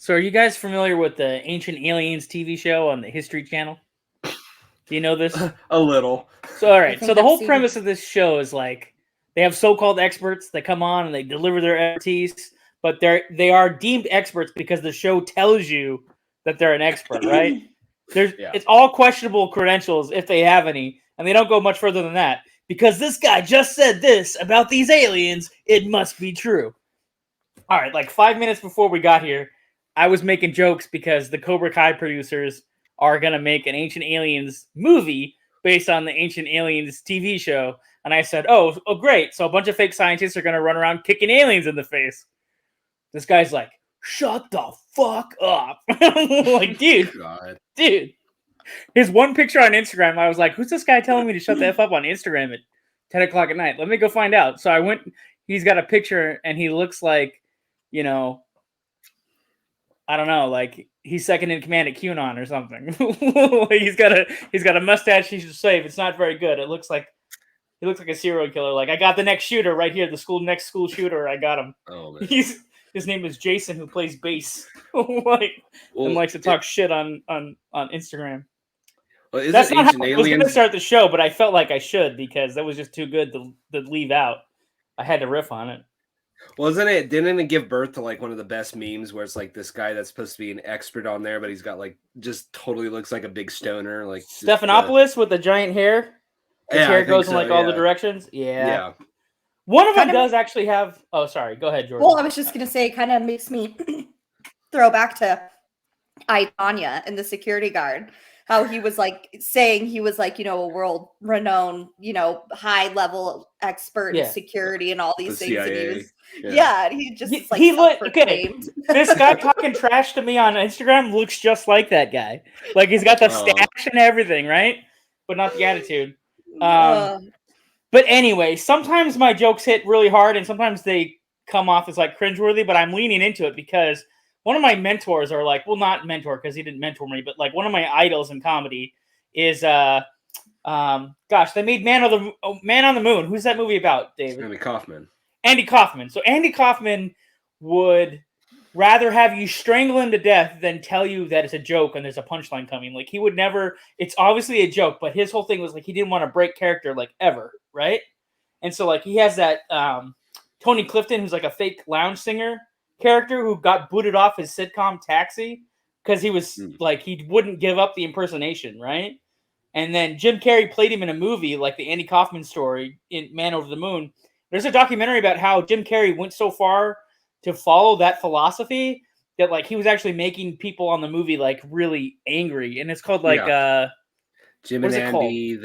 So are you guys familiar with the Ancient Aliens TV show on the History Channel? Do you know this? A little. So all I right. think So the I've whole seen premise of this show is like they have so-called experts that come on and they deliver their expertise, but they are deemed experts because the show tells you that they're an expert, right? It's all questionable credentials if they have any, and they don't go much further than that. Because this guy just said this about these aliens, it must be true. All right, like 5 minutes before we got here, I was making jokes because the Cobra Kai producers are going to make an Ancient Aliens movie based on the Ancient Aliens TV show. And I said, oh, great. So a bunch of fake scientists are going to run around kicking aliens in the face. This guy's like, shut the fuck up. Like, dude. His one picture on Instagram, I was like, who's this guy telling me to shut the F up on Instagram at 10 o'clock at night? Let me go find out. So I went, he's got a picture and he looks like, you know, I don't know, like he's second in command at QAnon or something. he's got a mustache he should shave. It's not very good. He looks like a serial killer. Like, I got the next shooter right here, next school shooter. I got him. Oh man. His name is Jason, who plays bass. And likes to talk shit on Instagram. Well, That's not how I was going to start the show, but I felt like I should because that was just too good to leave out. I had to riff on it. Didn't it give birth to like one of the best memes where it's like this guy that's supposed to be an expert on there, but he's got like just totally looks like a big stoner, like Stephanopoulos with the giant hair. His hair goes in like all the directions. Yeah. One of them does actually have. Oh, sorry. Go ahead, Jordan. Well, I was just gonna say, it kind of makes me throw back to I, Tonya and the security guard. How he was like saying he was like, a world renowned, high-level expert in security and all these things. CIA. And he just self-proclaimed. This guy talking trash to me on Instagram looks just like that guy. Like, he's got the stash and everything, right? But not the attitude. But anyway, sometimes my jokes hit really hard and sometimes they come off as like cringeworthy, but I'm leaning into it because one of my mentors, or like, well, not mentor because he didn't mentor me, but like one of my idols in comedy is, they made Man on the Moon. Who's that movie about, David? Andy Kaufman. So Andy Kaufman would rather have you strangle him to death than tell you that it's a joke and there's a punchline coming. Like, he would never, it's obviously a joke, but his whole thing was like, he didn't want to break character like ever. Right. And so like, he has that, Tony Clifton, who's like a fake lounge singer character who got booted off his sitcom Taxi because he was like, he wouldn't give up the impersonation. Right. And then Jim Carrey played him in a movie like the Andy Kaufman story in Man Over the Moon. There's a documentary about how Jim Carrey went so far to follow that philosophy that like he was actually making people on the movie like really angry. And it's called like Jim and Andy.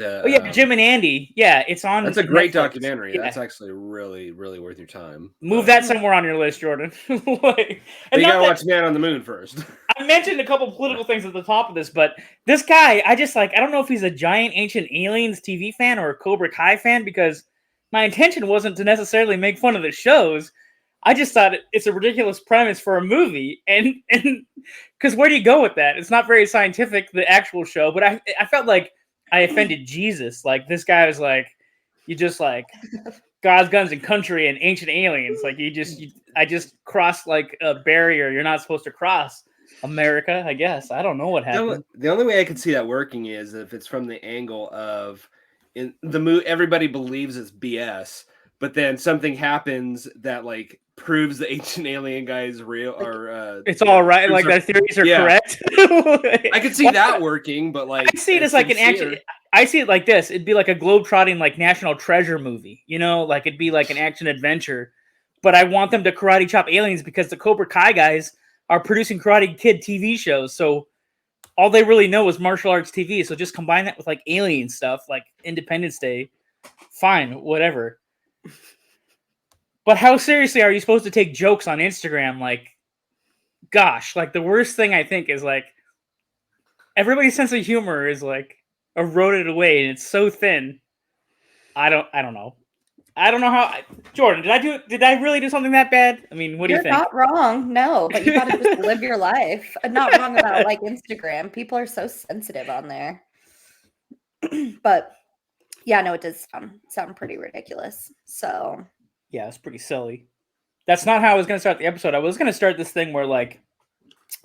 Jim and Andy. Yeah, it's on. That's a great documentary. Yeah. That's actually really, really worth your time. Move that somewhere on your list, Jordan. You gotta watch Man on the Moon first. I mentioned a couple political things at the top of this, but this guy, I don't know if he's a giant Ancient Aliens TV fan or a Cobra Kai fan, because my intention wasn't to necessarily make fun of the shows. I just thought it's a ridiculous premise for a movie, and because where do you go with that? It's not very scientific, the actual show, but I felt like I offended Jesus. Like, this guy was like, you just like God's, guns, and country and ancient aliens. Like, I just crossed like a barrier you're not supposed to cross. America, I guess. I don't know what happened. The only way I could see that working is if it's from the angle of in the movie, everybody believes it's BS, but then something happens that like proves the ancient alien guy is real, or it's all right. Like, their theories are correct. I could see that working, but like I see it as like an action. I see it like this. It'd be like a globe-trotting like National Treasure movie. Like it'd be like an action adventure. But I want them to karate chop aliens because the Cobra Kai guys are producing Karate Kid TV shows. So all they really know is martial arts TV. So just combine that with like alien stuff, like Independence Day. Fine, whatever. But how seriously are you supposed to take jokes on Instagram? Like, gosh, like the worst thing I think is like everybody's sense of humor is like eroded away and it's so thin. I don't know. I don't know how. Jordan, did I really do something that bad? I mean, what do you think? You're not wrong. No, but you gotta just live your life. I'm not wrong about like Instagram. People are so sensitive on there. But yeah, no, it does sound pretty ridiculous. So yeah, it's pretty silly. That's not how I was going to start the episode. I was going to start this thing where like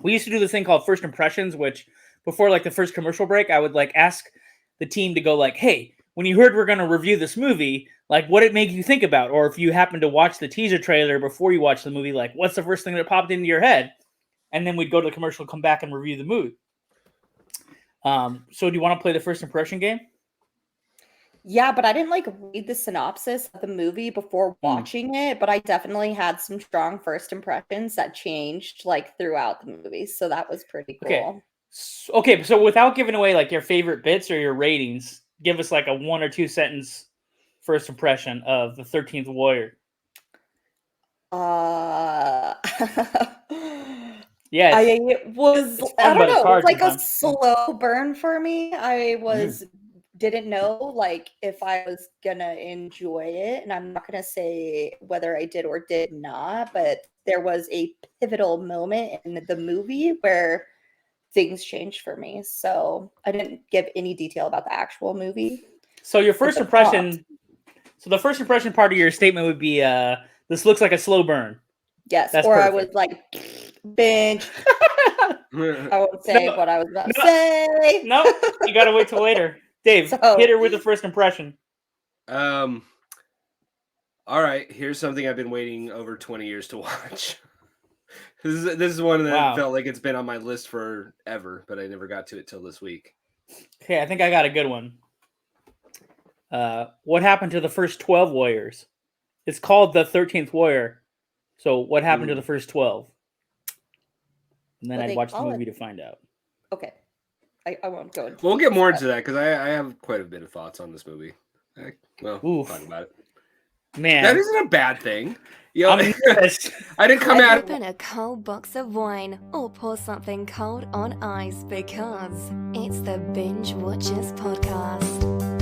we used to do this thing called First Impressions, which before like the first commercial break, I would like ask the team to go like, hey, when you heard we're going to review this movie, like what it made you think about? Or if you happen to watch the teaser trailer before you watch the movie, like what's the first thing that popped into your head? And then we'd go to the commercial, come back and review the movie. So do you want to play the first impression game? Yeah, but I didn't like read the synopsis of the movie before watching it, but I definitely had some strong first impressions that changed like throughout the movie. So that was pretty cool. Okay, so without giving away like your favorite bits or your ratings, give us like a 1 or 2 sentence first impression of the 13th Warrior. Yeah, I don't know, it was like a slow burn for me. I didn't know like if I was gonna enjoy it, and I'm not gonna say whether I did or did not, but there was a pivotal moment in the movie where things changed for me. So I didn't give any detail about the actual movie. So your first impression, so the first impression part of your statement would be, this looks like a slow burn. Yes, that's or perfect. I was like, binge. I won't say what I was about to say. No, you gotta wait till later. Dave, hit her with the first impression. All right, here's something I've been waiting over 20 years to watch. This is one that felt like it's been on my list forever, but I never got to it till this week. Okay, I think I got a good one. What happened to the first 12 warriors? It's called the 13th Warrior. So what happened to the first 12? And then I'd watch the movie to find out. Okay. I won't go into We'll get more into that because I have quite a bit of thoughts on this movie. We'll talk about it. Man. That isn't a bad thing. You know, I didn't come out. Open a cold box of wine or pour something cold on ice because it's the Binge-Watchers podcast.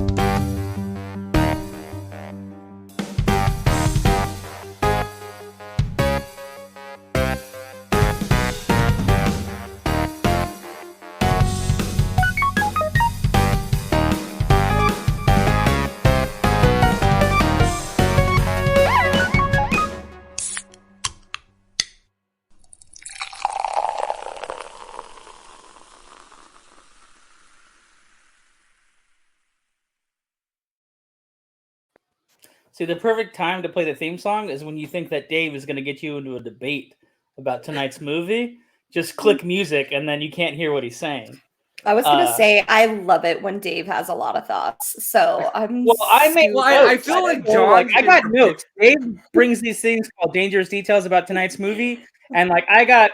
See, the perfect time to play the theme song is when you think that Dave is going to get you into a debate about tonight's movie. Just click music, and then you can't hear what he's saying. I was going to say, I love it when Dave has a lot of thoughts. So I'm I feel like John. I got notes. Dave brings these things called dangerous details about tonight's movie, and like I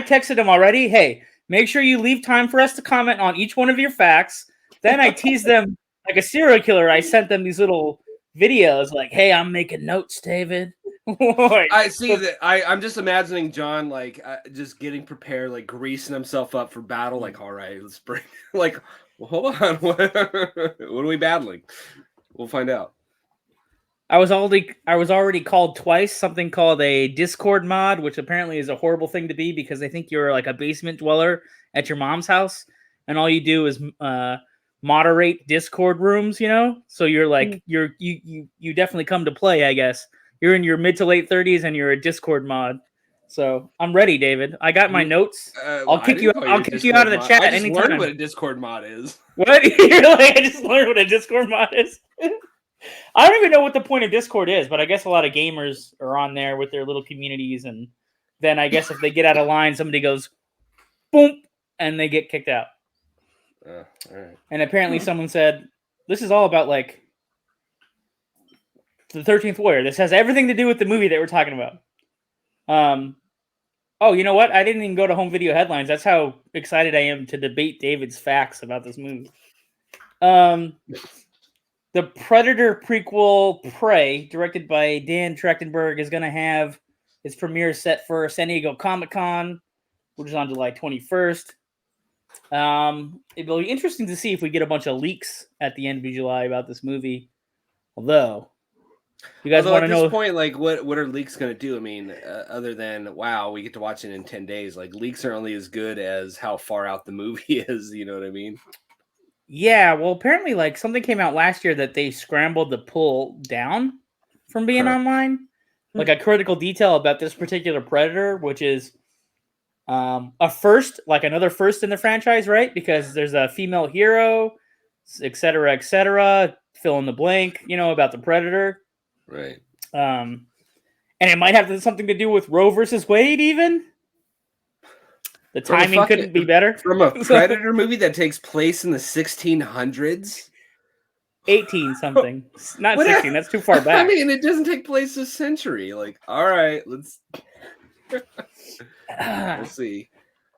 texted him already. Hey, make sure you leave time for us to comment on each one of your facts. Then I teased them like a serial killer. I sent them these little videos like, hey, I'm making notes, David. I see that. I'm just imagining John like just getting prepared, like greasing himself up for battle. Like, all right, let's bring. Like, well, hold on, what are we battling? We'll find out. I was already called twice something called a Discord mod, which apparently is a horrible thing to be because they think you're like a basement dweller at your mom's house, and all you do is moderate Discord rooms, you know? So you're like you definitely come to play, I guess. You're in your mid to late 30s and you're a Discord mod. So I'm ready, David. I got my notes. I'll kick you out of the chat anytime. I just learned what a Discord mod is. What? You're like, I just learned what a Discord mod is. I don't even know what the point of Discord is, but I guess a lot of gamers are on there with their little communities, and then I guess if they get out of line, somebody goes boom and they get kicked out. All right. And apparently someone said, this is all about, like, the 13th Warrior. This has everything to do with the movie that we're talking about. Oh, you know what? I didn't even go to home video headlines. That's how excited I am to debate David's facts about this movie. The Predator prequel, Prey, directed by Dan Trachtenberg, is going to have its premiere set for San Diego Comic-Con, which is on July 21st. It'll be interesting to see if we get a bunch of leaks at the end of July about this movie. Although, you guys want to know at this point, like, what are leaks going to do? I mean, other than wow, we get to watch it in 10 days. Like, leaks are only as good as how far out the movie is. You know what I mean? Yeah. Well, apparently, like something came out last year that they scrambled to pull down from being online. Like a critical detail about this particular Predator, which is A first, like another first in the franchise, right? Because there's a female hero, etc., etc. Fill in the blank, about the Predator. Right. And it might have something to do with Roe versus Wade, even. The timing couldn't be better. From a Predator movie that takes place in the 1600s? 18 something. Not 16, that's too far back. I mean, it doesn't take place this century. Like, all right, let's... We'll see.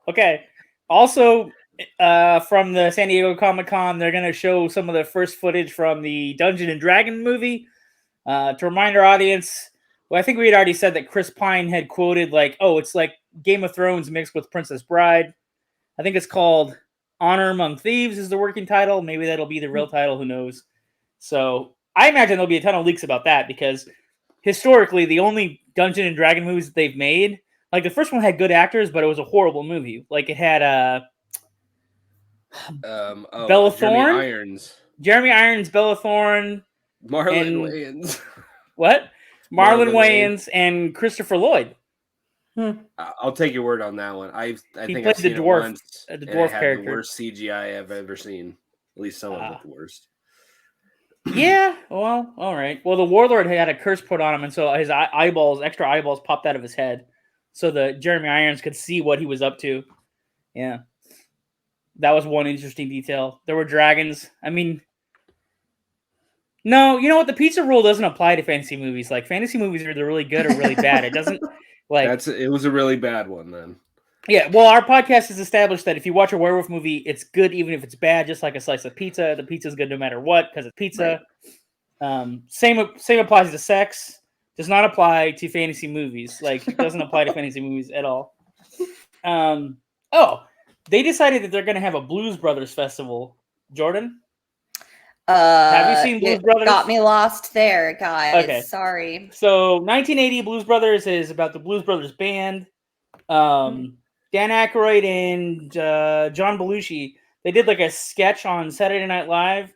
Okay. Also, from the San Diego Comic-Con, they're going to show some of the first footage from the Dungeon and Dragon movie. To remind our audience, well, I think we had already said that Chris Pine had quoted, like, oh, it's like Game of Thrones mixed with Princess Bride. I think it's called Honor Among Thieves is the working title. Maybe that'll be the real title. Who knows? So I imagine there'll be a ton of leaks about that because historically, the only Dungeon and Dragon movies that they've made, like the first one had good actors, but it was a horrible movie. Like it had Bella Thorne, Jeremy Irons, Bella Thorne, Marlon Wayans. What? Marlon Wayans and Christopher Lloyd. I'll take your word on that one. I think played I've seen the dwarf, it once, the dwarf and it had character. the worst CGI I've ever seen. At least some of it the worst. Yeah, well, all right. Well, the Warlord had a curse put on him, and so his extra eyeballs popped out of his head, so the Jeremy Irons could see what he was up to. Yeah, that was one interesting detail. There were dragons. I mean, no, you know what? The pizza rule doesn't apply to fantasy movies. Like fantasy movies are either really good or really bad. It doesn't like. It was a really bad one then. Yeah, well, our podcast has established that if you watch a werewolf movie, it's good even if it's bad, just like a slice of pizza. The pizza's good no matter what because it's pizza. Right. Same applies to sex. Does not apply to fantasy movies. Like, it doesn't apply to fantasy movies at all. They decided that they're going to have a Blues Brothers festival. Jordan? Have you seen Blues Brothers? Got me lost there, guys. Okay. Sorry. So, 1980 Blues Brothers is about the Blues Brothers band. Dan Aykroyd and John Belushi, they did like a sketch on Saturday Night Live.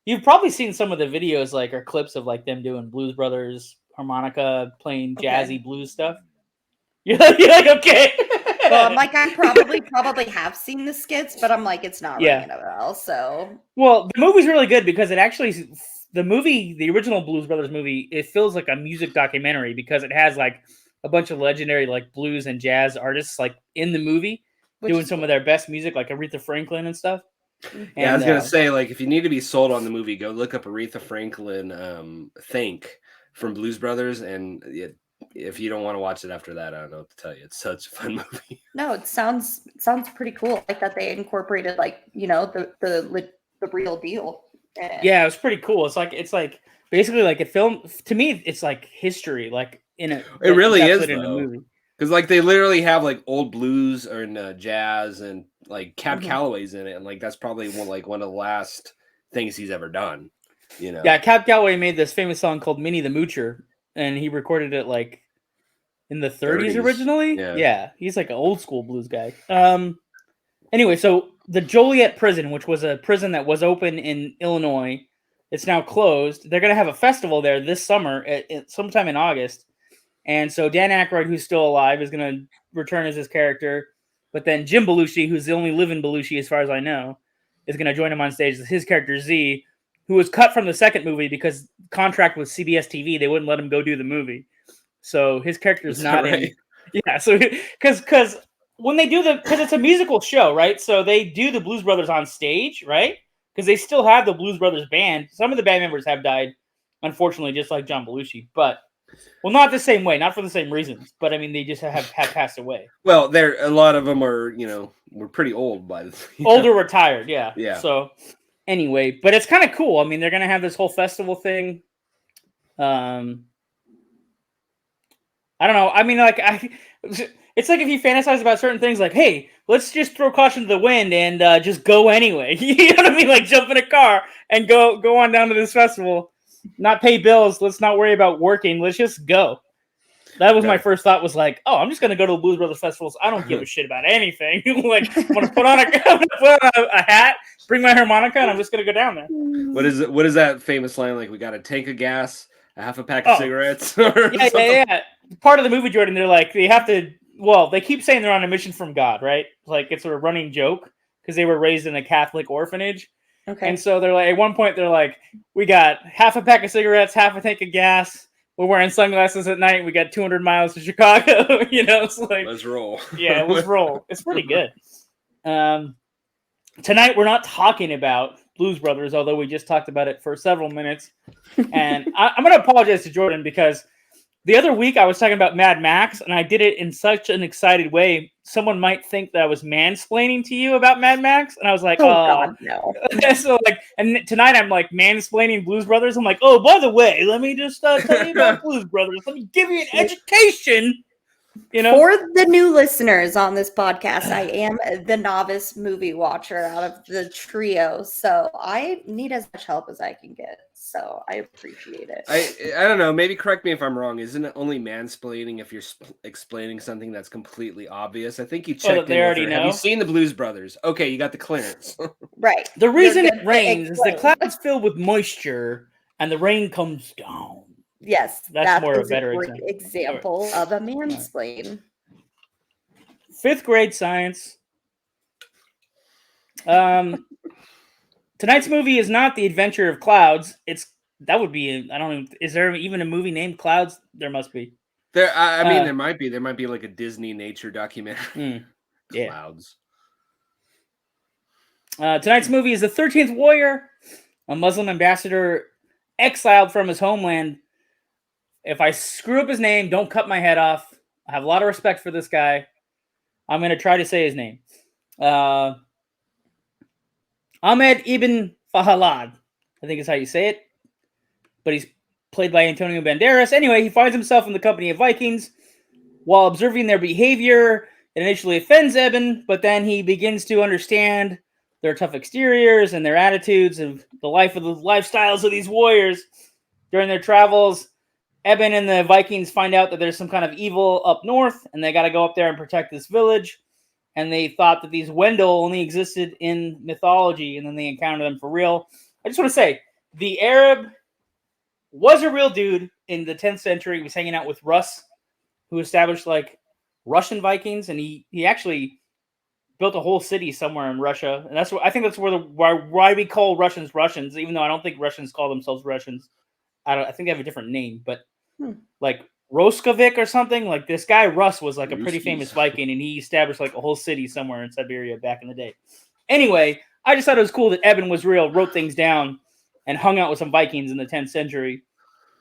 You've probably seen some of the videos, like, or clips of like them doing Blues Brothers harmonica, playing jazzy blues stuff. You're like, okay. Well, I'm like, I probably have seen the skits, but I'm like, it's not ringing a bell. So, well, the movie's really good because it actually, the original Blues Brothers movie, it feels like a music documentary because it has like a bunch of legendary like blues and jazz artists like in the movie doing some of their best music, like Aretha Franklin and stuff. Yeah, I was gonna say, like, if you need to be sold on the movie, go look up Aretha Franklin "Think" from Blues Brothers, and if you don't want to watch it after that, I don't know what to tell you. It's such a fun movie. No, it sounds pretty cool. Like that they incorporated like the real deal. Yeah, it was pretty cool. It's like basically like a film. To me, it's like history. Like it really is in a movie. Because like they literally have like old blues or jazz and like Cab Calloway's in it, and like that's probably one of the last things he's ever done. Yeah, Cab Calloway made this famous song called "Minnie the Moocher," and he recorded it like in the 30s originally. Yeah, he's like an old school blues guy. Anyway, so the Joliet Prison, which was a prison that was open in Illinois, it's now closed. They're gonna have a festival there this summer, sometime in August. And so Dan Aykroyd, who's still alive, is going to return as his character. But then Jim Belushi, who's the only living Belushi as far as I know, is going to join him on stage as his character Z, who was cut from the second movie because contract with CBS TV. They wouldn't let him go do the movie. So his character is not in. Yeah, so because when they do because it's a musical show, right? So they do the Blues Brothers on stage, right? Because they still have the Blues Brothers band. Some of the band members have died, unfortunately, just like John Belushi. But well, not the same way, not for the same reasons, but I mean, they just have passed away. Well, a lot of them are, were pretty old by the older, retired, yeah. Yeah. So anyway, but it's kind of cool. I mean, they're gonna have this whole festival thing. I don't know. I mean, like, it's like if you fantasize about certain things, like, hey, let's just throw caution to the wind and just go anyway. You know what I mean? Like, jump in a car and go on down to this festival. Not pay bills. Let's not worry about working. Let's just go. That was my first thought. Was like, oh, I'm just gonna go to the Blues Brothers festivals. I don't give a shit about anything. Like, I'm gonna put on a hat, bring my harmonica, and I'm just gonna go down there. What is that famous line? Like, we got a tank of gas, a half a pack of cigarettes. Yeah. Part of the movie, Jordan. They're like, they have to well, they keep saying they're on a mission from God, right? Like it's a running joke because they were raised in a Catholic orphanage. Okay. And so they're like, at one point, they're like, we got half a pack of cigarettes, half a tank of gas. We're wearing sunglasses at night. We got 200 miles to Chicago. It's like, let's roll. Yeah, let's roll. It's pretty good. Tonight, we're not talking about Blues Brothers, although we just talked about it for several minutes. And I'm going to apologize to Jordan because the other week I was talking about Mad Max, and I did it in such an excited way. Someone might think that I was mansplaining to you about Mad Max, and I was like, "Oh God, no!" So and tonight I'm like mansplaining Blues Brothers. I'm like, oh, by the way, let me just tell you about Blues Brothers. Let me give you an education. For the new listeners on this podcast, I am the novice movie watcher out of the trio, so I need as much help as I can get. So I appreciate it. I don't know. Maybe correct me if I'm wrong. Isn't it only mansplaining if you're explaining something that's completely obvious? I think you checked in with her. Have you seen the Blues Brothers? Okay, you got the clearance. Right. The reason it rains is the clouds fill with moisture and the rain comes down. Yes, that's more a better example of a mansplain. 5th grade science. Tonight's movie is not The Adventure of Clouds. That would be, I don't know, is there even a movie named Clouds? There must be. I mean, there might be. There might be like a Disney nature documentary. Yeah. Clouds. Tonight's movie is The 13th Warrior, a Muslim ambassador exiled from his homeland. If I screw up his name, don't cut my head off. I have a lot of respect for this guy. I'm going to try to say his name. Ahmad ibn Fadlan, I think is how you say it. But he's played by Antonio Banderas. Anyway, he finds himself in the company of Vikings. While observing their behavior, it initially offends Eben, but then he begins to understand their tough exteriors and their attitudes and the lifestyles of these warriors. During their travels, Eben and the Vikings find out that there's some kind of evil up north, and they got to go up there and protect this village. And they thought that these Wendell only existed in mythology, and then they encounter them for real. I just want to say, the Arab was a real dude in the 10th century. He was hanging out with Russ, who established like Russian Vikings, and he actually built a whole city somewhere in Russia. And that's I think that's why we call Russians Russians, even though I don't think Russians call themselves Russians. I think they have a different name, but like Roskovik or something. Like this guy Russ was like a pretty famous Viking, and he established like a whole city somewhere in Siberia back in the day. Anyway, I just thought it was cool that Eben was real, wrote things down, and hung out with some Vikings in the 10th century.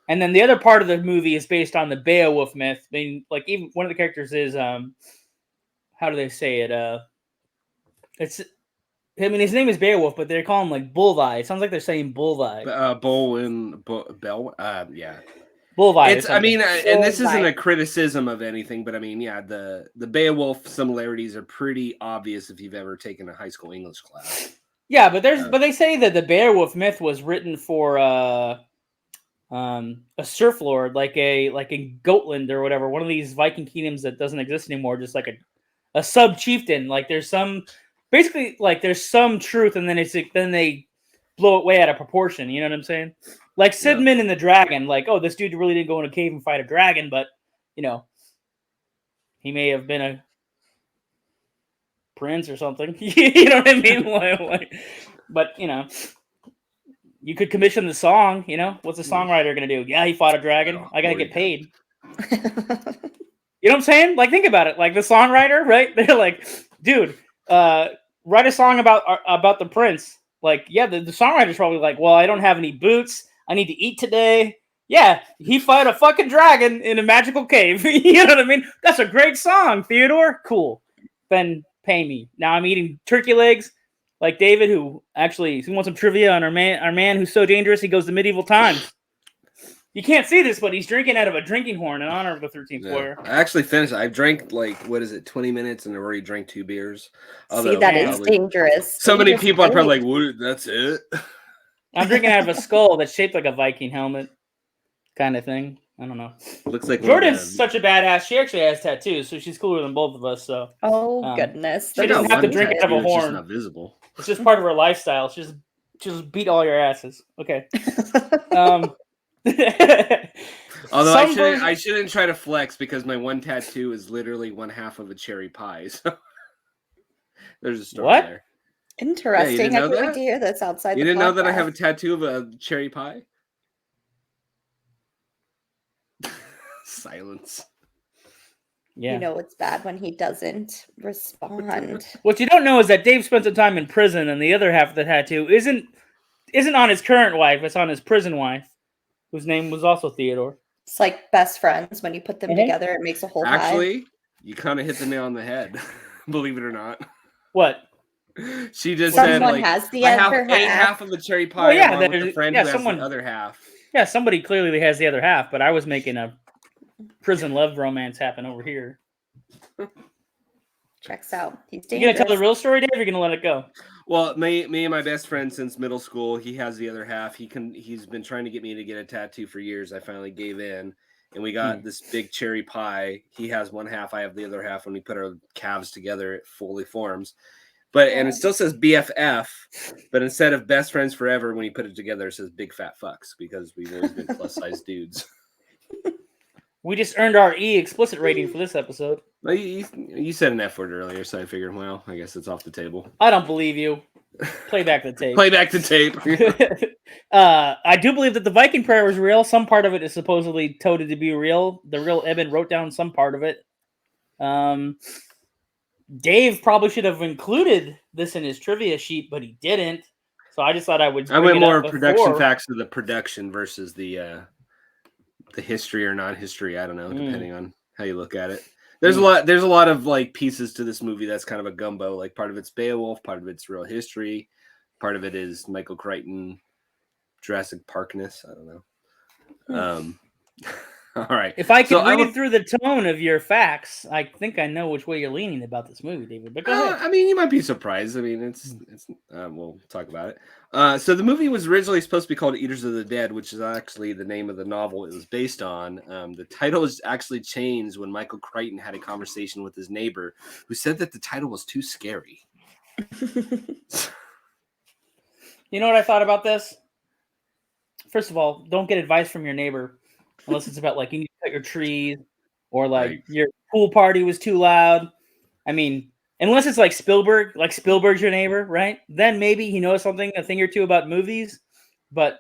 And then the other part of the movie is based on the Beowulf myth. I mean, like even one of the characters is how do they say it? His name is Beowulf, but they call him like Bullvi. It sounds like they're saying Bullvi. Yeah. Bullvi. And this isn't a criticism of anything, but I mean, yeah, the Beowulf similarities are pretty obvious if you've ever taken a high school English class. Yeah, but they say that the Beowulf myth was written for a surf lord, like in Gotland or whatever, one of these Viking kingdoms that doesn't exist anymore, just like a sub chieftain. Like there's some truth, and then they blow it way out of proportion. You know what I'm saying? Like Sidman and the dragon. Like, oh, this dude really didn't go in a cave and fight a dragon, but he may have been a prince or something. You know what I mean? But you could commission the song. What's the songwriter gonna do? Yeah, he fought a dragon. I gotta get paid. You know what I'm saying? Like, think about it. Like the songwriter, right? They're like, dude, write a song about the prince. Like, yeah, the songwriter's probably like, well, I don't have any boots. I need to eat today. Yeah, he fought a fucking dragon in a magical cave. You know what I mean? That's a great song, Theodore. Cool. Then pay me. Now I'm eating turkey legs. Like David, who wants some trivia on our man who's so dangerous he goes to medieval times. You can't see this, but he's drinking out of a drinking horn in honor of the 13th Warrior. I actually finished. I've drank 20 minutes, and I already drank 2 beers. See, that is dangerous. So many people are probably like, "What? That's it." I'm drinking out of a skull that's shaped like a Viking helmet, kind of thing. I don't know. Looks like Jordan's such a badass. She actually has tattoos, so she's cooler than both of us. So, goodness, she doesn't have to drink out of a horn. It's just not visible. It's just part of her lifestyle. She just beat all your asses. Okay. Although Some I shouldn't try to flex because my one tattoo is literally one half of a cherry pie. So there's a story What? there. Interesting. didn't know I can't wait that? to hear this outside You the didn't know that I podcast. have a tattoo of a cherry pie? Silence. Yeah. You know it's bad when he doesn't respond. What you don't know is that Dave spent some time in prison, and the other half of the tattoo isn't on his current wife. It's on his prison wife, whose name was also Theodore. It's like best friends. When you put them Mhm. together, it makes a whole pie. Actually, you kind of hit the nail on the head. Believe it or not. What? She just Someone said, like, has the I have other a half. half of the cherry pie Well, yeah, along with the there's- friend yeah, who has someone- the other half. Yeah, somebody clearly has the other half, but I was making a prison love romance happen over here. Checks out. He's You dangerous. gonna tell the real story, Dave? Or you gonna let it go? Well, me and my best friend since middle school, he has the other half. He's been trying to get me to get a tattoo for years. I finally gave in, and we got this big cherry pie. He has one half, I have the other half. When we put our calves together, it fully forms. And it still says BFF, but instead of best friends forever, when you put it together, it says big fat fucks because we've always been plus size dudes. We just earned our explicit rating for this episode. Well, you said an F word earlier, so I figured, well, I guess it's off the table. I don't believe you. Play back the tape. Play back the tape. I do believe that the Viking prayer was real. Some part of it is supposedly touted to be real. The real Eben wrote down some part of it. Dave probably should have included this in his trivia sheet, but he didn't. So I just thought I would. I went more production before. facts of the production versus the history or non-history. I don't know, depending on how you look at it. There's a lot of like pieces to this movie that's kind of a gumbo. Like part of it's Beowulf, part of it's real history, part of it is Michael Crichton, Jurassic Parkness. I don't know. All right. If I could read through the tone of your facts, I think I know which way you're leaning about this movie, David. But go ahead. I mean, you might be surprised. I mean, it's we'll talk about it. So the movie was originally supposed to be called Eaters of the Dead, which is actually the name of the novel it was based on. The title was actually changed when Michael Crichton had a conversation with his neighbor, who said that the title was too scary. You know what I thought about this? First of all, don't get advice from your neighbor unless it's about like you need to cut your trees or like your pool party was too loud. I mean, unless it's like Spielberg's your neighbor, right? Then maybe he knows a thing or two about movies. But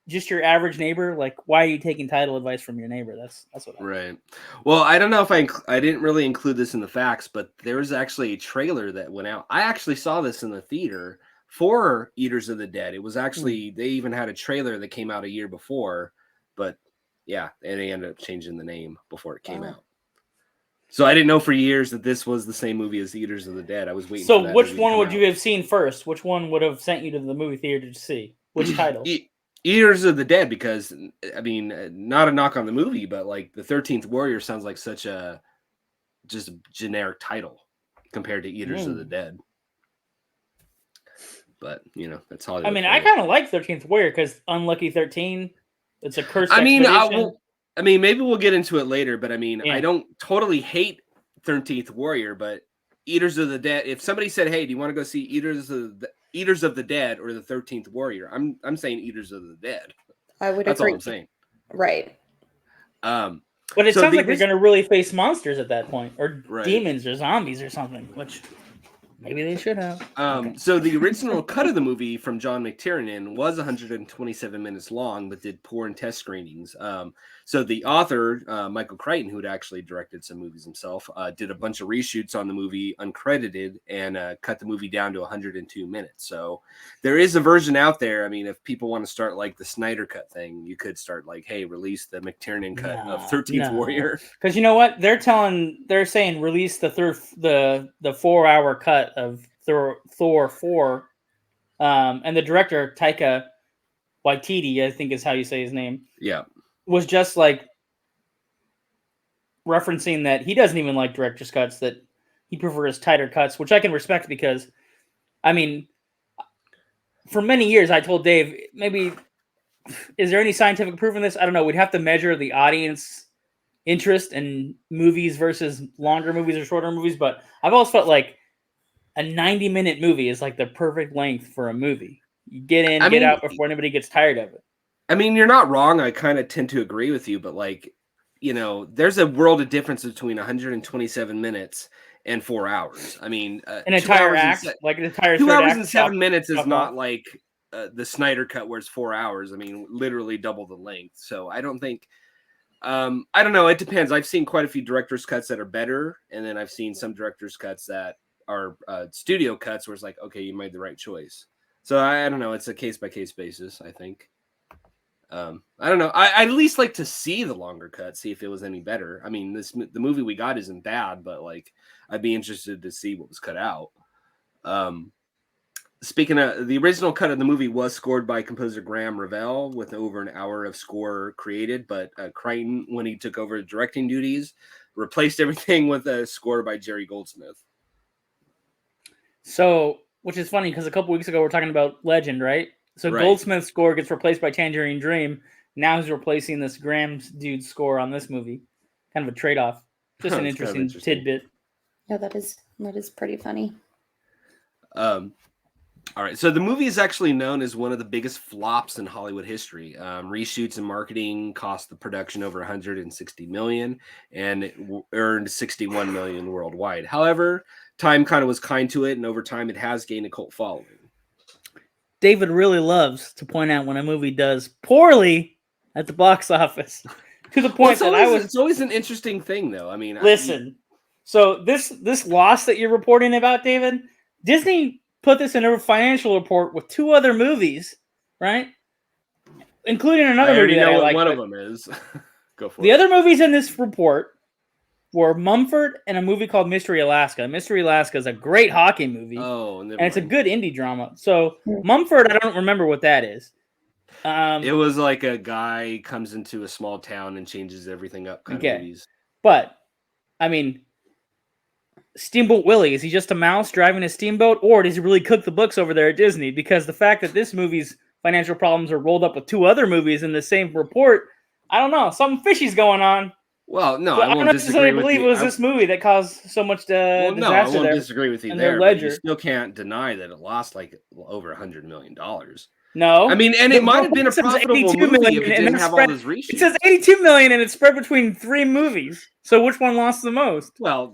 just your average neighbor, like, why are you taking title advice from your neighbor? That's what. Right. Well, I don't know if I didn't really include this in the facts, but there was actually a trailer that went out. I actually saw this in the theater for Eaters of the Dead. It was actually they even had a trailer that came out a year before, but yeah, and they ended up changing the name before it came out. So I didn't know for years that this was the same movie as Eaters of the Dead. I was waiting. So which one would you have seen first? Which one would have sent you to the movie theater to see? Which title? Eaters of the Dead, because I mean, not a knock on the movie, but like the 13th Warrior sounds like such a just a generic title compared to Eaters of the Dead. But you know, that's Hollywood. I mean, I kind of like 13th Warrior because Unlucky 13. It's a cursed. I mean, maybe we'll get into it later, but I mean, I don't totally hate 13th Warrior, but Eaters of the Dead. If somebody said, "Hey, do you want to go see Eaters of the Dead or the 13th Warrior?" I'm saying Eaters of the Dead. I would That's agree. all I'm saying. Right. But it sounds like they're going to really face monsters at that point, or demons, or zombies, or something. Which maybe they should have. So the original cut of the movie from John McTiernan was 127 minutes long, but did poor in test screenings. So the author, Michael Crichton, who had actually directed some movies himself, did a bunch of reshoots on the movie uncredited and cut the movie down to 102 minutes. So there is a version out there. I mean, if people want to start like the Snyder cut thing, you could start like, hey, release the McTiernan cut of 13th Warrior. Because you know what? They're saying release the 4-hour cut of Thor 4. And the director, Taika Waititi, I think is how you say his name. Yeah. Was just like referencing that he doesn't even like director's cuts, that he prefers tighter cuts, which I can respect because, I mean, for many years I told Dave, maybe, is there any scientific proof in this? I don't know. We'd have to measure the audience interest in movies versus longer movies or shorter movies, but I've always felt like a 90-minute movie is like the perfect length for a movie. You get in, out before anybody gets tired of it. I mean, you're not wrong. I kind of tend to agree with you, but like, there's a world of difference between 127 minutes and 4 hours. I mean, An entire act, like an entire 2 third hours act, and 7 minutes is not off. like the Snyder cut where it's 4 hours. I mean, literally double the length. So I don't think. I don't know. It depends. I've seen quite a few director's cuts that are better, and then I've seen some director's cuts that are studio cuts where it's like, okay, you made the right choice. So I don't know. It's a case by case basis, I think. I don't know. I'd at least like to see the longer cut, see if it was any better. I mean, the movie we got isn't bad, but like, I'd be interested to see what was cut out. Speaking of, the original cut of the movie was scored by composer Graham Revell with over an hour of score created, but Crichton, when he took over directing duties, replaced everything with a score by Jerry Goldsmith. So, which is funny because a couple weeks ago we were talking about Legend, right? So Right. Goldsmith's score gets replaced by Tangerine Dream. Now he's replacing this Graham's dude's score on this movie. Kind of a trade-off. Just an interesting tidbit. Yeah, that is pretty funny. All right, so the movie is actually known as one of the biggest flops in Hollywood history. Reshoots and marketing cost the production over $160 million, and it earned $61 million worldwide. However, time kind of was kind to it, and over time, it has gained a cult following. David really loves to point out when a movie does poorly at the box office, to the point it's always an interesting thing, though. I mean, listen. So this loss that you're reporting about, David, Disney put this in a financial report with 2 other movies, right? Including another movie that I like. One of them is. Go for it. The other movies in this report were Mumford and a movie called Mystery Alaska. Mystery Alaska is a great hockey movie. Oh, and it's a good indie drama. So Mumford, I don't remember what that is. It was like a guy comes into a small town and changes everything up kind of movies. But, I mean, Steamboat Willie, is he just a mouse driving a steamboat, or does he really cook the books over there at Disney? Because the fact that this movie's financial problems are rolled up with 2 other movies in the same report, I don't know. Something fishy's going on. Well, no, I don't necessarily believe it was this movie that caused so much disaster. No, I won't disagree with you there. But you still can't deny that it lost like over $100 million. No, I mean, and it might have been a profitable movie if it didn't have all those reshoots. It says $82 million, and it's spread between 3 movies. So which one lost the most? Well,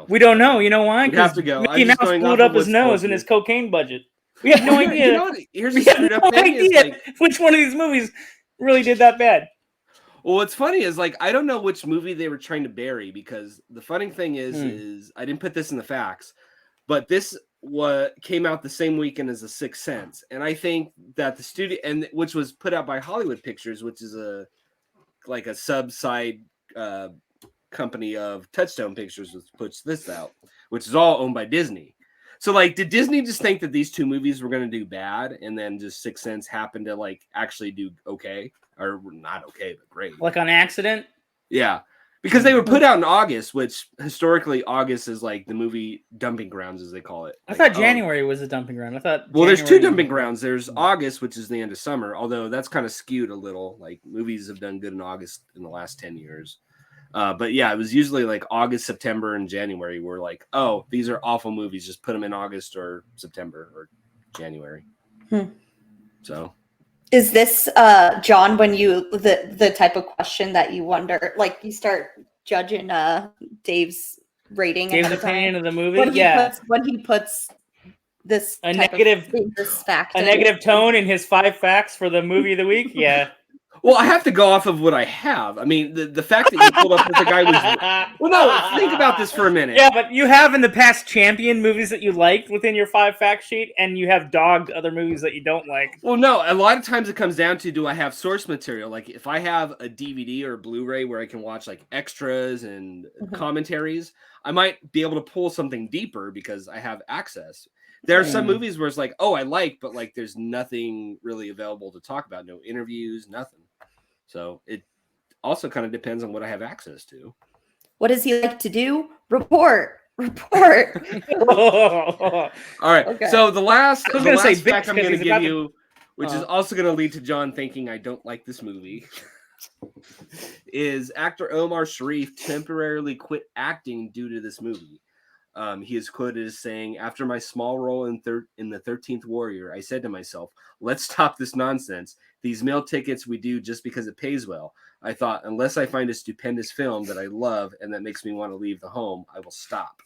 we don't know. You know why? We have to go. Mickey Mouse blew up his nose in his cocaine budget. We have no idea. Here's the screwed up thing: is which one of these movies really did that bad. Well, what's funny is like I don't know which movie they were trying to bury, because the funny thing is I didn't put this in the facts, but this came out the same weekend as The Sixth Sense, and I think that the studio, and which was put out by Hollywood Pictures, which is a sub-side company of Touchstone Pictures, which puts this out, which is all owned by Disney. So like, did Disney just think that these 2 movies were going to do bad, and then just Sixth Sense happened to like actually do okay, or not okay, but great, like on accident? Yeah, because they were put out in August, which historically August is like the movie dumping grounds, as they call it. I thought January was a dumping ground. Well, there's 2 dumping grounds. There's August, which is the end of summer, although that's kind of skewed a little. Like movies have done good in August in the last 10 years. But yeah, it was usually like August, September, and January were like, oh, these are awful movies. Just put them in August or September or January. So, is this John? When you the type of question that you wonder, like you start judging Dave's rating, Dave's opinion of the movie, when he puts this a negative tone in his 5 facts for the movie of the week, yeah. Well, I have to go off of what I have. I mean, the fact that you pulled up with the guy was... Well, no, think about this for a minute. Yeah, but you have in the past championed movies that you liked within your 5 fact sheet, and you have dogged other movies that you don't like. Well, no, a lot of times it comes down to, do I have source material? Like, if I have a DVD or a Blu-ray where I can watch, like, extras and commentaries, I might be able to pull something deeper because I have access. There are some movies where it's like, oh, I like, but, like, there's nothing really available to talk about. No interviews, nothing. So it also kind of depends on what I have access to. What does he like to do? Report. All right. Okay. So the last fact I'm going to give you, which is also going to lead to John thinking I don't like this movie, is actor Omar Sharif temporarily quit acting due to this movie. He is quoted as saying, "After my small role in the 13th Warrior, I said to myself, let's stop this nonsense. These meal tickets we do just because it pays well. I thought, unless I find a stupendous film that I love and that makes me want to leave the home, I will stop."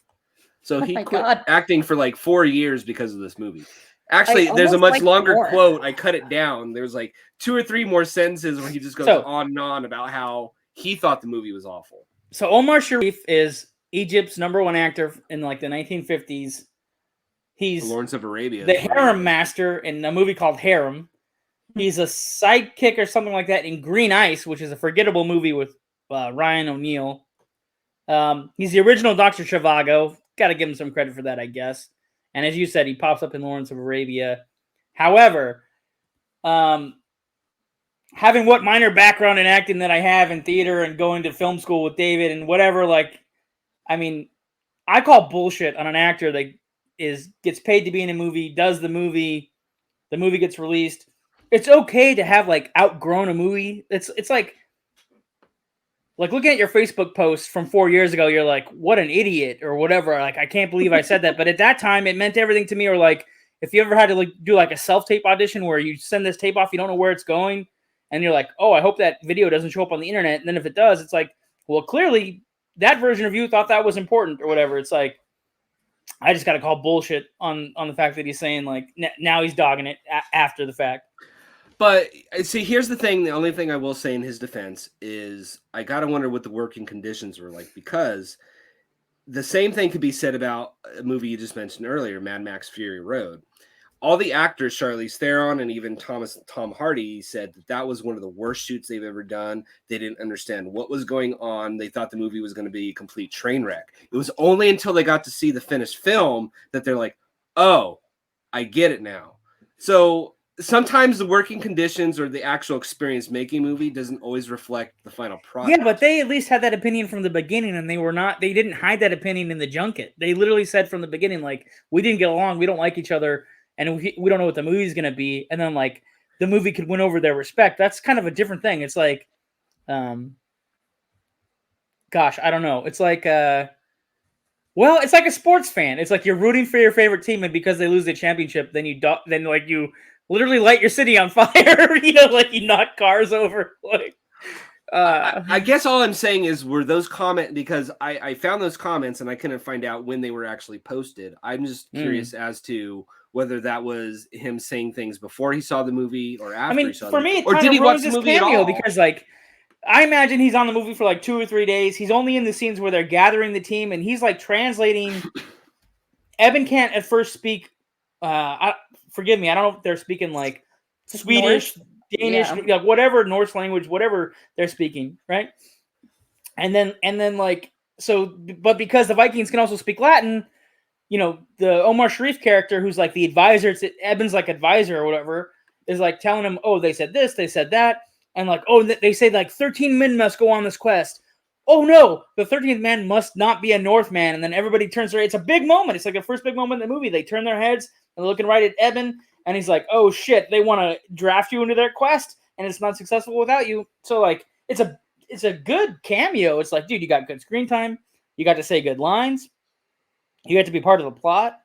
So he quit acting for like 4 years because of this movie. Actually, there's a much longer quote. I cut it down. There's like 2 or 3 more sentences where he just goes on and on about how he thought the movie was awful. So Omar Sharif is Egypt's #1 actor in like the 1950s. He's Lawrence of Arabia, the harem master in a movie called Harem. He's a sidekick or something like that in Green Ice, which is a forgettable movie with Ryan O'Neal. He's the original Dr. Zhivago. Got to give him some credit for that, I guess. And as you said, he pops up in Lawrence of Arabia. However, having what minor background in acting that I have in theater and going to film school with David and whatever, like, I mean, I call bullshit on an actor that gets paid to be in a movie, does the movie gets released. It's okay to have like outgrown a movie. It's like looking at your Facebook posts from 4 years ago, you're like, what an idiot or whatever. Like, I can't believe I said that. But at that time, it meant everything to me. Or like, if you ever had to like do like a self-tape audition where you send this tape off, you don't know where it's going. And you're like, oh, I hope that video doesn't show up on the internet. And then if it does, it's like, well, clearly that version of you thought that was important or whatever. It's like, I just got to call bullshit on the fact that he's saying like, now he's dogging it after the fact. But see, here's the thing. The only thing I will say in his defense is I got to wonder what the working conditions were like, because the same thing could be said about a movie you just mentioned earlier, Mad Max Fury Road. All the actors, Charlize Theron and even Tom Hardy, said that was one of the worst shoots they've ever done. They didn't understand what was going on. They thought the movie was going to be a complete train wreck. It was only until they got to see the finished film that they're like, oh, I get it now. So sometimes the working conditions or the actual experience making movie doesn't always reflect the final product. Yeah, but they at least had that opinion from the beginning, and they didn't hide that opinion in the junket. They literally said from the beginning, like, we didn't get along, we don't like each other, and we don't know what the movie's going to be. And then, like, the movie could win over their respect. That's kind of a different thing. It's like, gosh, I don't know. It's like, well, it's like a sports fan. It's like you're rooting for your favorite team, and because they lose the championship, then you literally light your city on fire. Like you knock cars over. Like, I guess all I'm saying is, were those comments, because I found those comments and I couldn't find out when they were actually posted. I'm just curious as to whether that was him saying things before he saw the movie or after he saw the movie. Or did he watch the movie at all? Because like, I imagine he's on the movie for like 2 or 3 days. He's only in the scenes where they're gathering the team, and he's like translating. Eben can't at first speak. Forgive me, I don't know if they're speaking like Swedish, Danish, like whatever Norse language, whatever they're speaking, right? And then like so, but because the Vikings can also speak Latin, the Omar Sharif character, who's like the advisor, Eben's like advisor or whatever, is like telling him, oh, they said this, they said that, and like, oh, they say like 13 men must go on this quest. Oh no, the 13th man must not be a Northman. And then everybody turns their, it's a big moment. It's like the first big moment in the movie. They turn their heads and they're looking right at Eben, and he's like, oh shit, they want to draft you into their quest, and it's not successful without you. So like, it's a good cameo. It's like, dude, you got good screen time. You got to say good lines. You got to be part of the plot.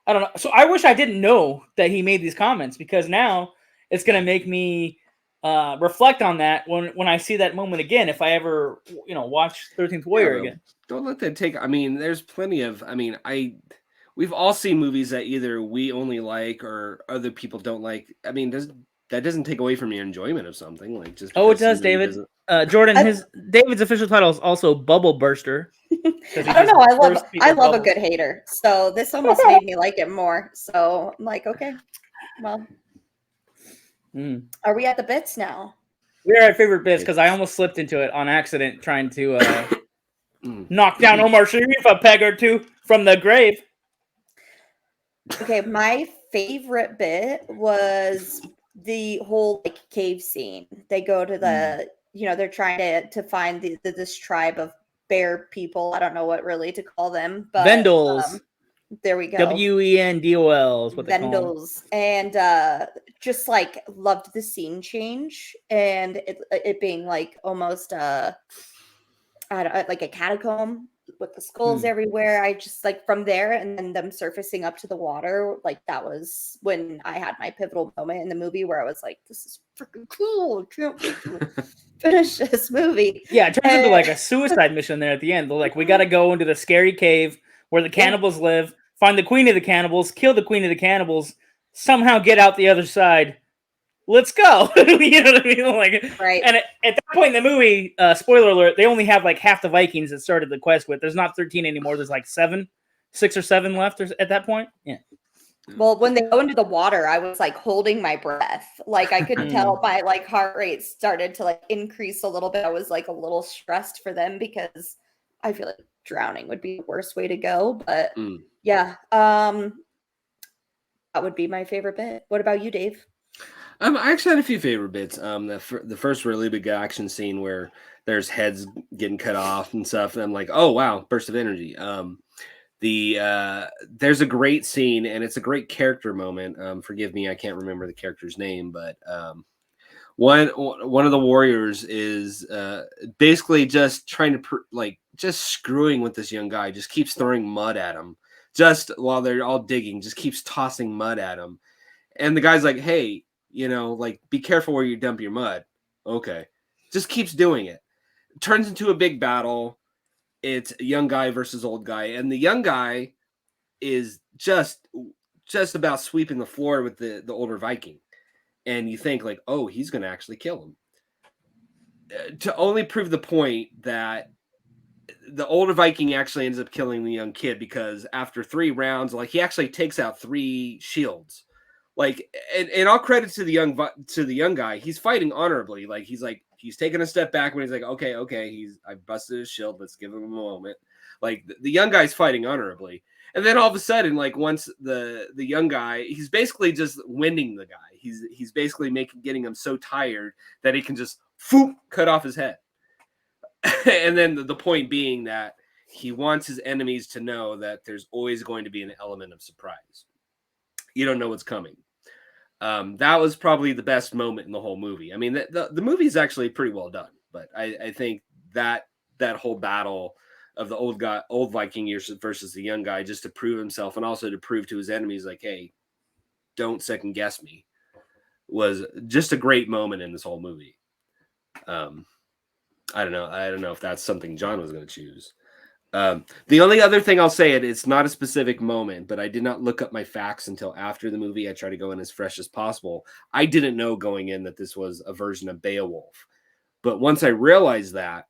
I don't know. So I wish I didn't know that he made these comments, because now it's going to make me reflect on that when I see that moment again, if I ever watch 13th Warrior again. Don't let that take. I mean, there's plenty of. I mean, we've all seen movies that either we only like or other people don't like. I mean, that doesn't take away from your enjoyment of something. Like just it does, David. Jordan, David's official title is also Bubble Burster. I don't know. I love a good hater. So this almost made me like it more. So I'm like, okay, well. Are we at the bits now? We're at favorite bits, because I almost slipped into it on accident trying to knock down Omar Sharif a peg or two from the grave. Okay, my favorite bit was the whole like cave scene. They go to the, they're trying to find this tribe of bear people. I don't know what really to call them, but Vendals. There we go. Wendol is what they call them. Vendals. And just like loved the scene change, and it being like almost like a catacomb with the skulls everywhere. I just like from there and then them surfacing up to the water, like that was when I had my pivotal moment in the movie where I was like, this is freaking cool. I can't wait to finish this movie. Yeah, it turns into like a suicide mission there at the end. They're like, we got to go into the scary cave where the cannibals live, find the queen of the cannibals, kill the queen of the cannibals, somehow get out the other side. Let's go. You know what I mean? Like, right. And at that point in the movie, spoiler alert, they only have like half the Vikings that started the quest with. There's not 13 anymore. There's like 6 or 7 left at that point. Yeah. Well, when they go into the water, I was like holding my breath. Like I could tell my like heart rate started to like increase a little bit. I was like a little stressed for them because I feel like drowning would be the worst way to go. But yeah, that would be my favorite bit. What about you, Dave? I actually had a few favorite bits. The first really big action scene where there's heads getting cut off and stuff, and I'm like, oh wow, burst of energy. There's a great scene, and it's a great character moment. Forgive me, I can't remember the character's name, but one of the warriors is basically just trying to just screwing with this young guy. Just keeps throwing mud at him, just while they're all digging. Just keeps tossing mud at him, and the guy's like, hey. Like, be careful where you dump your mud. Okay. Just keeps doing it. Turns into a big battle. It's a young guy versus old guy. And the young guy is just about sweeping the floor with the older Viking. And you think, like, oh, he's going to actually kill him. To only prove the point that the older Viking actually ends up killing the young kid, because after 3 rounds, like, he actually takes out 3 shields. Like, and all credit to the young guy. He's fighting honorably. Like, he's taking a step back when he's like, okay, I busted his shield. Let's give him a moment. Like, the young guy's fighting honorably. And then all of a sudden, like, once the young guy, he's basically just winding the guy. He's basically getting him so tired that he can just cut off his head. And then the point being that he wants his enemies to know that there's always going to be an element of surprise. You don't know what's coming. That was probably the best moment in the whole movie. I mean, the movie is actually pretty well done, but I think that whole battle of the old Viking years versus the young guy, just to prove himself and also to prove to his enemies, like, hey, don't second guess me, was just a great moment in this whole movie. I don't know if that's something John was going to choose. The only other thing I'll say, it's not a specific moment, but I did not look up my facts until after the movie. I try to go in as fresh as possible. I didn't know going in that this was a version of Beowulf. But once I realized that,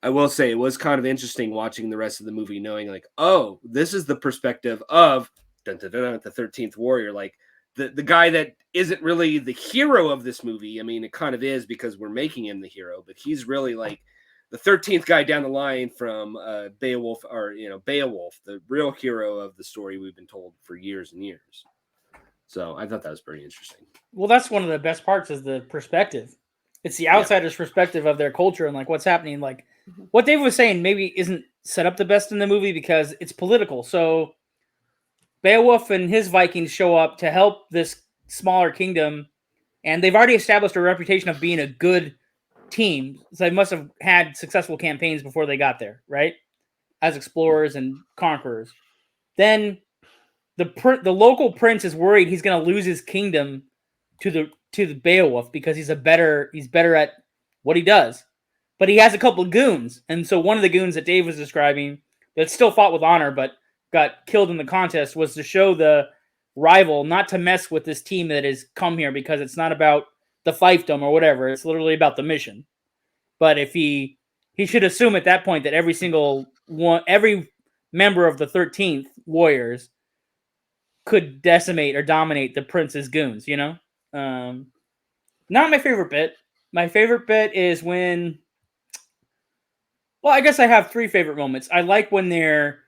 I will say it was kind of interesting watching the rest of the movie, knowing like, oh, this is the perspective of the 13th warrior. Like the guy that isn't really the hero of this movie. I mean, it kind of is because we're making him the hero, but he's really like the 13th guy down the line from Beowulf, Beowulf, the real hero of the story we've been told for years and years. So I thought that was pretty interesting. Well, that's one of the best parts is the perspective. It's the outsider's perspective of their culture and like what's happening. Like what David was saying maybe isn't set up the best in the movie because it's political. So Beowulf and his Vikings show up to help this smaller kingdom, and they've already established a reputation of being a good team. So they must have had successful campaigns before they got there, right? As explorers and conquerors. Then the local prince is worried he's going to lose his kingdom to the Beowulf because he's better at what he does. But he has a couple of goons, and so one of the goons that Dave was describing that still fought with honor but got killed in the contest was to show the rival not to mess with this team that has come here because it's not about the fiefdom or whatever. It's literally about the mission. But if he should assume at that point that every member of the 13th warriors could decimate or dominate the prince's goons, you know? Not my favorite bit. My favorite bit is when... Well, I guess I have 3 favorite moments. I like when they're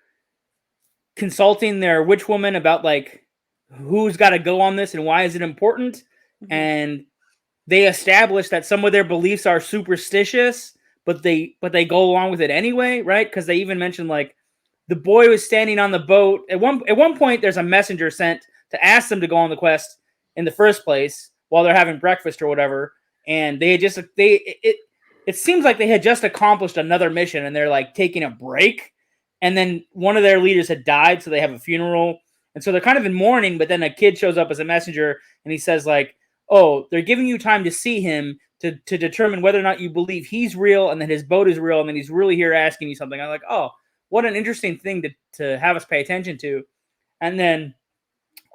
consulting their witch woman about, like, who's got to go on this and why is it important. Mm-hmm. And they establish that some of their beliefs are superstitious, but they go along with it anyway, right? Because they even mentioned, like, the boy was standing on the boat. At one point, there's a messenger sent to ask them to go on the quest in the first place while they're having breakfast or whatever. And it seems like they had just accomplished another mission and they're like taking a break. and then one of their leaders had died, so they have a funeral, and so they're kind of in mourning. But then a kid shows up as a messenger, and he says like, "Oh, they're giving you time to see him to determine whether or not you believe he's real, and that his boat is real, and then he's really here asking you something." I'm like, "Oh, what an interesting thing to have us pay attention to." And then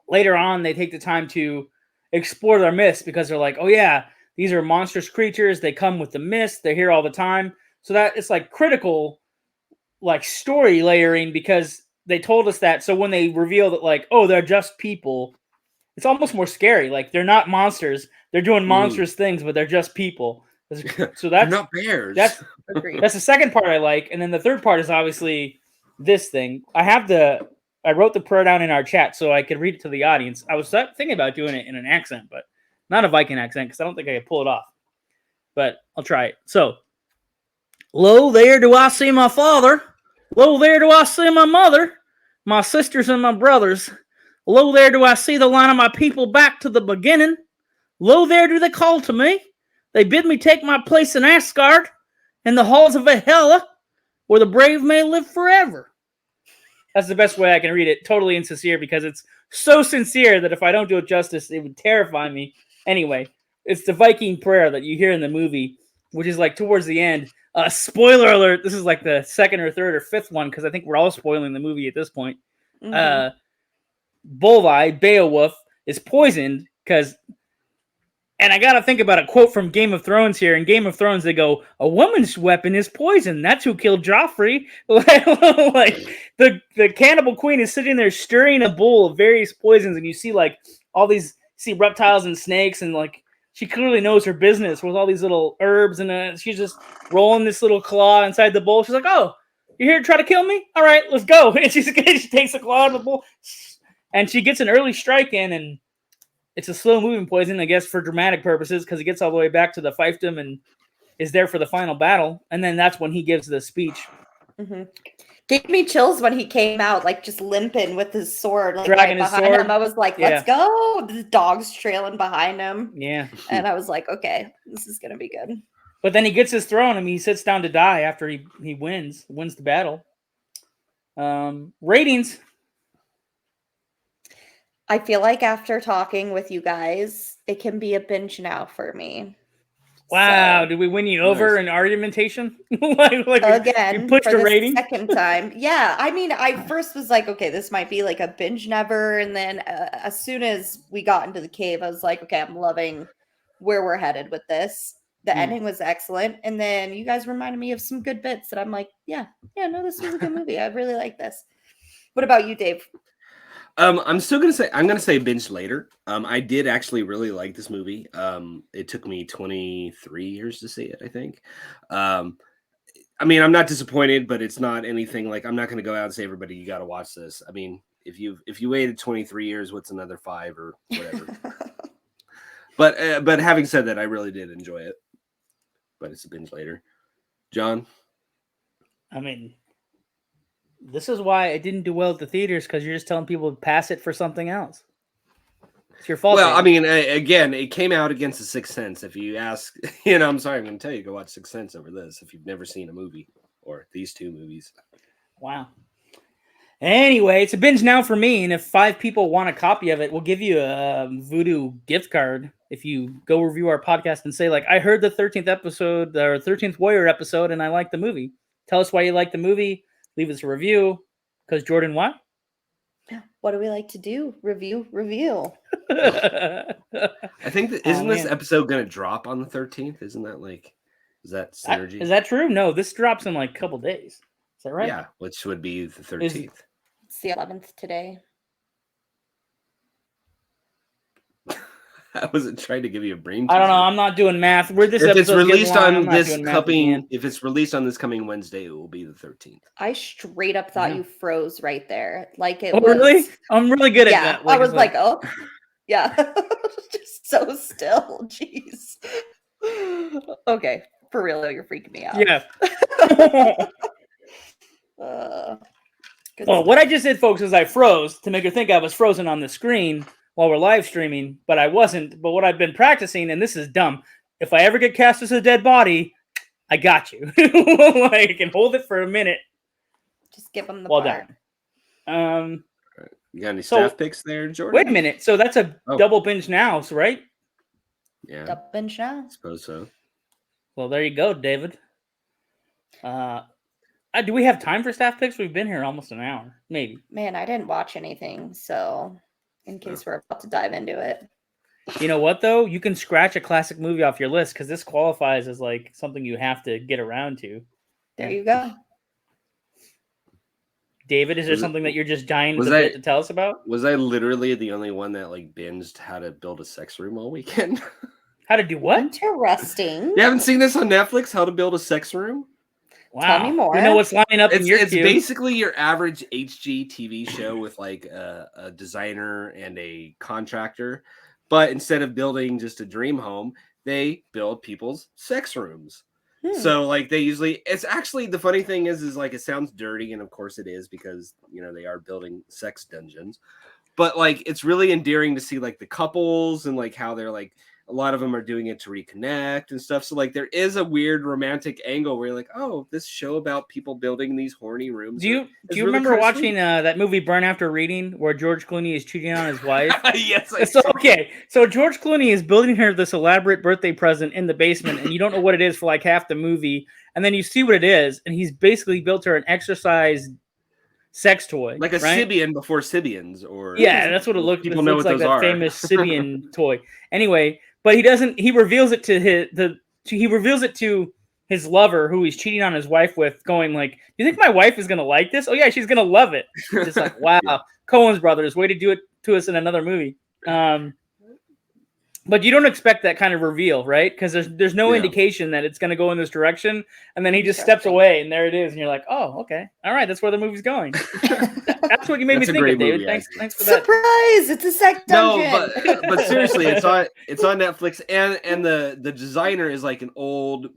later on, they take the time to explore their myths because they're like, "Oh yeah, these are monstrous creatures. They come with the mist. They're here all the time." So that it's like critical, like story layering because they told us that. So when they reveal that, like, oh, they're just people, it's almost more scary. Like they're not monsters. They're doing monstrous things, but they're just people. So that's not bears. That's the second part I like, and then the third part is obviously this thing. I wrote the prayer down in our chat so I could read it to the audience. I was thinking about doing it in an accent, but not a Viking accent because I don't think I could pull it off. But I'll try it. So, lo, there do I see my father. Lo, there do I see my mother, my sisters and my brothers. Lo, there do I see the line of my people back to the beginning. Lo, there do they call to me. They bid me take my place in Asgard, in the halls of Valhalla, where the brave may live forever. That's the best way I can read it. Totally insincere because it's so sincere that if I don't do it justice, it would terrify me. Anyway, it's the Viking prayer that you hear in the movie, which is like towards the end. Spoiler alert, this is like the second or third or fifth one because I think we're all spoiling the movie at this point. Mm-hmm. Bolvi, Beowulf, is poisoned because... And I got to think about a quote from Game of Thrones here. In Game of Thrones, they go, "A woman's weapon is poison. That's who killed Joffrey." Like the cannibal queen is sitting there stirring a bowl of various poisons, and you see like all these reptiles and snakes, and like she clearly knows her business with all these little herbs, and she's just rolling this little claw inside the bowl. She's like, "Oh, you're here to try to kill me? All right, let's go." And she takes the claw out of the bowl, and she gets an early strike in, and it's a slow-moving poison, I guess, for dramatic purposes, because he gets all the way back to the fiefdom and is there for the final battle. And then that's when he gives the speech. Mm-hmm. Gave me chills when he came out, like just limping with his sword, like dragging right his behind sword. him. I was like, "Let's go!" The dog's trailing behind him. Yeah, and I was like, "Okay, this is gonna be good." But then he gets his throne, and he sits down to die after he wins the battle. Ratings. I feel like after talking with you guys, it can be a binge now for me. Wow, did we win you over in argumentation? like again, you pushed for a rating? Second time. Yeah, I mean, I first was like, okay, this might be like a binge never. And then as soon as we got into the cave, I was like, okay, I'm loving where we're headed with this. The ending was excellent. And then you guys reminded me of some good bits that I'm like, yeah, no, this was a good movie. I really like this. What about you, Dave? I'm gonna say binge later. I did actually really like this movie. It took me 23 years to see it, I think. I mean, I'm not disappointed, but it's not anything like I'm not gonna go out and say everybody you gotta watch this. I mean, if you waited 23 years, what's another 5 or whatever? But having said that, I really did enjoy it. But it's a binge later. John? I mean, this is why it didn't do well at the theaters, because you're just telling people to pass it for something else. It's your fault. Well, I mean, again, it came out against The Sixth Sense. If you ask, I'm sorry, I'm going to tell you, go watch Sixth Sense over this if you've never seen a movie or these two movies. Wow. Anyway, it's a binge now for me, and if 5 people want a copy of it, we'll give you a Voodoo gift card if you go review our podcast and say, like, I heard the 13th episode, or 13th Warrior episode, and I liked the movie. Tell us why you liked the movie. Leave us a review. Because Jordan, what? What do we like to do? Review. I think isn't this episode going to drop on the 13th? Isn't that is that synergy? Is that true? No, this drops in like a couple days. Is that right? Yeah, which would be the 13th. It's the 11th today. I wasn't trying to give you a brain. I don't know. I'm not doing math. If it's released on this coming Wednesday, it will be the 13th. I straight up thought you froze right there. Like it was. Really? I'm really good at that. I was like, oh, yeah. Just so still. Jeez. Okay. For real, though, you're freaking me out. Yeah. Well, what I just did, folks, is I froze to make her think I was frozen on the screen while we're live streaming, but I wasn't. But what I've been practicing, and this is dumb, if I ever get cast as a dead body, I got you. I can hold it for a minute. Just give them the Well part. done. You got any staff picks there, Jordan? Wait a minute. So that's a double binge now, so right? Yeah. Double binge now. I suppose so. Well, there you go, David. Do we have time for staff picks? We've been here almost an hour, maybe. Man, I didn't watch anything, so in case we're about to dive into it. You know what, though? You can scratch a classic movie off your list because this qualifies as like something you have to get around to. There you go. David, is there something that you're just dying to tell us about? Was I literally the only one that like binged how to build a sex room all weekend? How to do what? Interesting. You haven't seen this on Netflix? How to build a sex room? Wow. Tell me more. You know what's lining up in your It's queue. basically your average HGTV show with like a designer and a contractor, but instead of building just a dream home, they build people's sex rooms. So like they usually, it's actually, the funny thing is like it sounds dirty, and of course it is because they are building sex dungeons, but like it's really endearing to see like the couples and like how they're like, a lot of them are doing it to reconnect and stuff. So like there is a weird romantic angle where you're like, oh, this show about people building these horny rooms. Do you remember watching that movie Burn After Reading where George Clooney is cheating on his wife? Yes. So George Clooney is building her this elaborate birthday present in the basement, and you don't know what it is for like half the movie, and then you see what it is, and he's basically built her an exercise sex toy, like a Sibian before Sibians, or that's what it looks. People know what like those that are. Famous Sibian toy. Anyway, but he doesn't. He reveals it to his lover, who he's cheating on his wife with, going like, "You think my wife is gonna like this? Oh yeah, she's gonna love it." Just like, wow, Coen's brothers, way to do it to us in another movie. But you don't expect that kind of reveal, right? Because there's no indication that it's going to go in this direction, and then he just steps away, and there it is, and you're like, oh, okay, all right, that's where the movie's going. That's what you made me think of, David. Thanks for that. Surprise! It's a sex dungeon. No, but seriously, it's on Netflix, and the designer is like an old,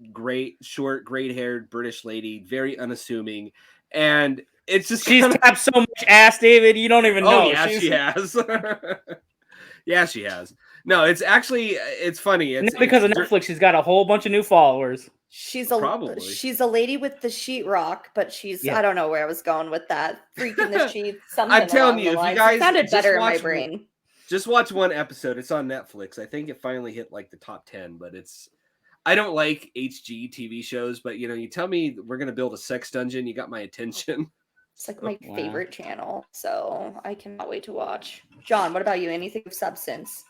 short, gray-haired British lady, very unassuming, and it's just she's tapped so much ass, David. You don't even know. Oh yeah, she has. Yeah, she has. No, it's funny. It's because of Netflix. She's got a whole bunch of new followers. She's a lady with the sheetrock, but she's I don't know where I was going with that. Freaking the sheets. Something I'm telling you, if you guys it sounded better in my brain. Just watch one episode. It's on Netflix. I think it finally hit like the top 10, but I don't like HG TV shows, but you tell me we're gonna build a sex dungeon, you got my attention. It's like my favorite channel, so I cannot wait to watch. John, what about you? Anything of substance?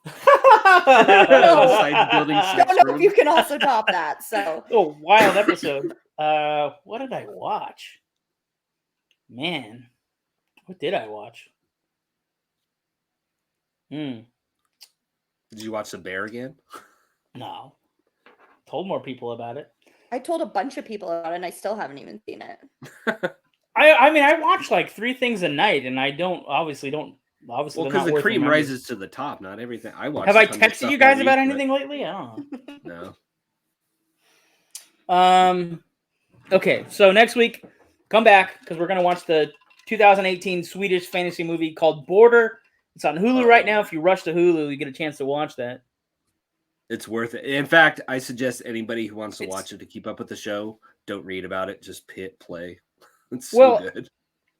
Besides building I don't know if you can also top that. So wild episode. What did I watch? Man, what did I watch? Did you watch The Bear again? No. Told more people about it. I told a bunch of people about it, and I still haven't even seen it. I mean, I watch like 3 things a night, and I obviously because the cream rises to the top, not everything. I watch. Have I texted you guys about anything lately? I don't know. No. Okay, so next week, come back because we're gonna watch the 2018 Swedish fantasy movie called Border. It's on Hulu right now. If you rush to Hulu, you get a chance to watch that. It's worth it. In fact, I suggest anybody who wants to watch it to keep up with the show, don't read about it. Just hit play. It's so good.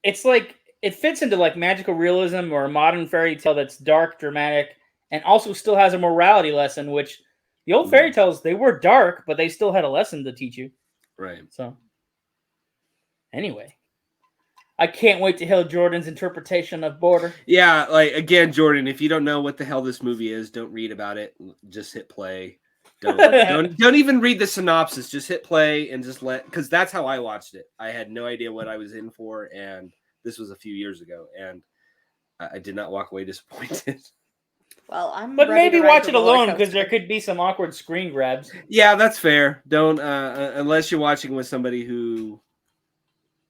It's like it fits into like magical realism or a modern fairy tale that's dark, dramatic, and also still has a morality lesson, which the old fairy tales, they were dark, but they still had a lesson to teach you. Right. So anyway, I can't wait to hear Jordan's interpretation of Border. Yeah, like again, Jordan, if you don't know what the hell this movie is, don't read about it. Just hit play. Don't even read the synopsis. Just hit play and just because that's how I watched it. I had no idea what I was in for, and this was a few years ago, and I did not walk away disappointed. Well, but maybe watch it alone because there could be some awkward screen grabs. Yeah, that's fair. Don't unless you're watching with somebody who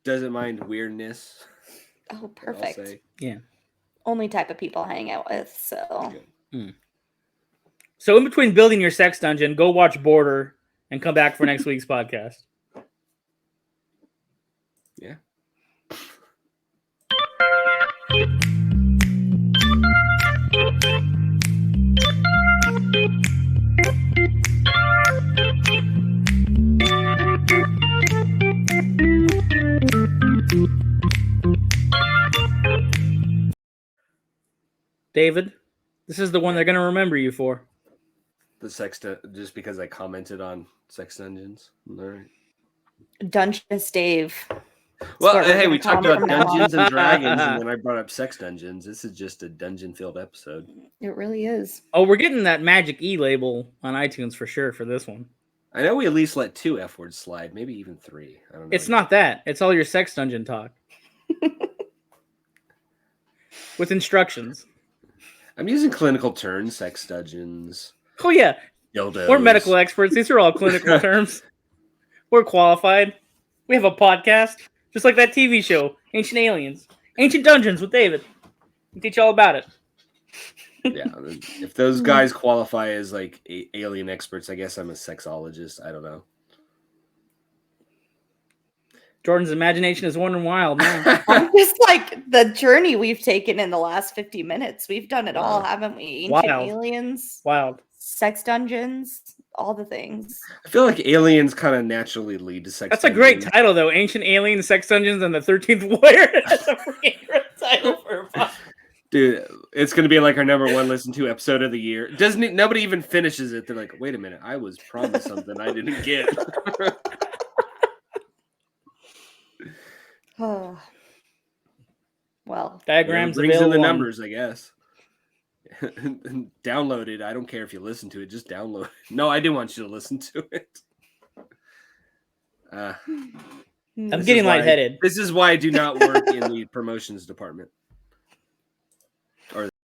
doesn't mind weirdness. Oh, perfect. Yeah. Only type of people I hang out with. So. So in between building your sex dungeon, go watch Border and come back for next week's podcast. Yeah. David. This is the one they're gonna remember you for. The just because I commented on sex dungeons. All right. Dungeness Dave. Well, what we're hey, gonna we call talked him about from now on. Dungeons and Dragons, and then I brought up sex dungeons. This is just a dungeon-filled episode. It really is. Oh, we're getting that Magic E label on iTunes for sure for this one. I know we at least let 2 F words slide, maybe even 3. I don't know. It's not that. It's all your sex dungeon talk. With instructions. I'm using clinical terms, sex dungeons. Oh, yeah. Dildos. We're medical experts. These are all clinical terms. We're qualified. We have a podcast, just like that TV show, Ancient Aliens. Ancient Dungeons with David. We teach all about it. Yeah, if those guys qualify as like alien experts, I guess I'm a sexologist. I don't know. Jordan's imagination is wandering wild now. I'm just like the journey we've taken in the last 50 minutes. We've done it all, haven't we? Ancient aliens, Wild. sex dungeons, all the things. I feel like aliens kind of naturally lead to sex. That's a great title, though. Ancient Aliens, Sex Dungeons, and the 13th Warrior. That's a freaking great title for a podcast. Dude, it's going to be like our number 1 listened to episode of the year. Nobody even finishes it. They're like, wait a minute, I was promised something I didn't get. Oh. Well, Diagrams brings in available the on- numbers, I guess. Download it. I don't care if you listen to it. Just download it. No, I do want you to listen to it. I'm getting lightheaded. This is why I do not work in the promotions department.